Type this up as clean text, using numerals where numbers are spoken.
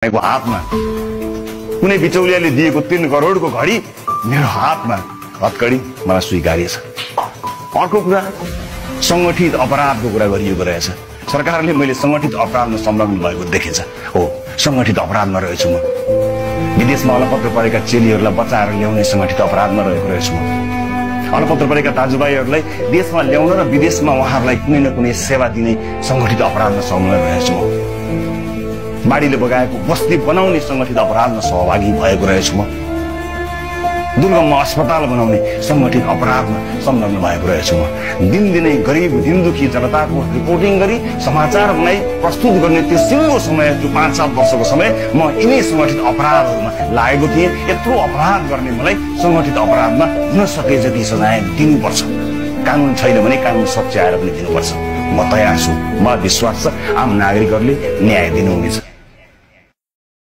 हातमा कुनै बिचौलियाले दिएको 3 करोडको घडी मेरो हातमा हतकडी मलाई स्वीकार्य छ। अर्को कुरा संगठित अपराधको कुरा गरिएको रहेछ। सरकारले मैले संगठित अपराधमा संलग्न भएको देखेछ। हो, संगठित अपराधमा रहेछु म। विदेशमा अलपत्र परेका चेलीहरूलाई बचाएर ल्याउने संगठित अपराधमा रहेको रहेछु म। अलपत्र परेका दाजुभाइहरूलाई देशमा ल्याउन र विदेशमा उहाँहरूलाई कुनै न कुनै सेवा दिने संगठित अपराधमा संलग्न रहेछु म। बाढीले बगाएको बस्ती बनाउने संगठित अपराधमा सहभागी भएको रहेछु म। दुर्गममा अस्पताल बनाउने संगठित अपराधमा संलग्न भएको रहेछु म। दिनदिनै गरिब दिनदुखी जनताको रिपोर्टिङ गरी समाचार बनाई प्रस्तुत गर्ने त्यो सिङ्गो समय, त्यो 5-7 वर्षको समय म यिनै संगठित अपराधहरूमा लागेको थिएँ। यत्रो अपराध गर्ने मलाई संगठित अपराधमा हुन सके जति सजाय दिनुपर्छ। कानुन छैन भने कानुन सच्याएर पनि दिनुपर्छ। म तयार छु। मलाई विश्वास छ आम नागरिकहरूले न्याय दिनुहुनेछ।